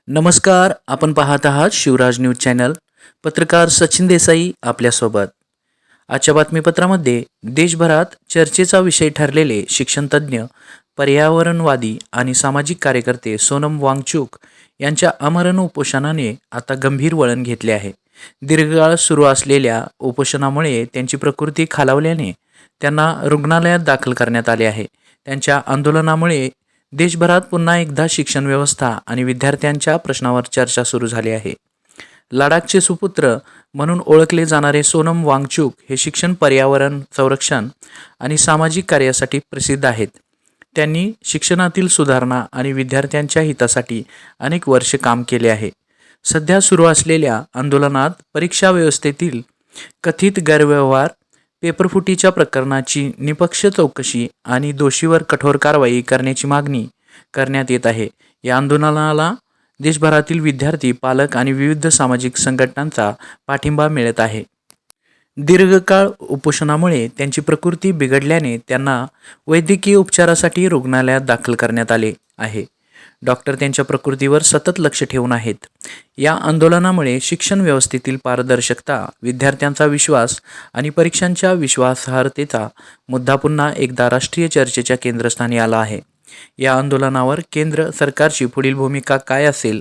नमस्कार. आपण पाहत आहात शिवराज न्यूज चॅनल. पत्रकार सचिन देसाई आपल्यासोबत. आजच्या बातमीपत्रामध्ये देशभरात चर्चेचा विषय ठरलेले शिक्षणतज्ज्ञ, पर्यावरणवादी आणि सामाजिक कार्यकर्ते सोनम वांगचुक यांच्या आमरण उपोषणाने आता गंभीर वळण घेतले आहे. दीर्घकाळ सुरू असलेल्या उपोषणामुळे त्यांची प्रकृती खालावल्याने त्यांना रुग्णालयात दाखल करण्यात आले आहे. त्यांच्या आंदोलनामुळे देशभरात पुन्हा एकदा शिक्षण व्यवस्था आणि विद्यार्थ्यांच्या प्रश्नावर चर्चा सुरू झाली आहे. लडाखचे सुपुत्र म्हणून ओळखले जाणारे सोनम वांगचुक हे शिक्षण, पर्यावरण संरक्षण आणि सामाजिक कार्यासाठी प्रसिद्ध आहेत. त्यांनी शिक्षणातील सुधारणा आणि विद्यार्थ्यांच्या हितासाठी अनेक वर्षे काम केले आहे. सध्या सुरू असलेल्या आंदोलनात परीक्षा व्यवस्थेतील कथित गैरव्यवहार, पेपरफुटीच्या प्रकरणाची निष्पक्ष चौकशी आणि दोषीवर कठोर कारवाई करण्याची मागणी करण्यात येत आहे. या आंदोलनाला देशभरातील विद्यार्थी, पालक आणि विविध सामाजिक संघटनांचा पाठिंबा मिळत आहे. दीर्घकाळ उपोषणामुळे त्यांची प्रकृती बिघडल्याने त्यांना वैद्यकीय उपचारासाठी रुग्णालयात दाखल करण्यात आले आहे. डॉक्टर त्यांच्या प्रकृतीवर सतत लक्ष ठेवून आहेत. या आंदोलनामुळे शिक्षण व्यवस्थेतील पारदर्शकता, विद्यार्थ्यांचा विश्वास आणि परीक्षांच्या विश्वासार्हतेचा मुद्दा पुन्हा एकदा राष्ट्रीय चर्चेच्या केंद्रस्थानी आला आहे. या आंदोलनावर केंद्र सरकारची पुढील भूमिका काय असेल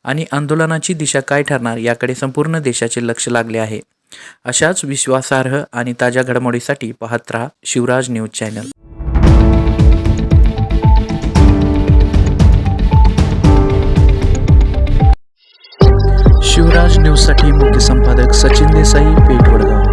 आणि आंदोलनाची दिशा काय ठरणार याकडे संपूर्ण देशाचे लक्ष लागले आहे. अशाच विश्वासार्ह आणि ताज्या घडामोडीसाठी पाहत रहा शिवराज न्यूज चॅनल. शिवराज न्यूजसाठी मुख्य संपादक सचिन देसाई, पेठ, वडगाव.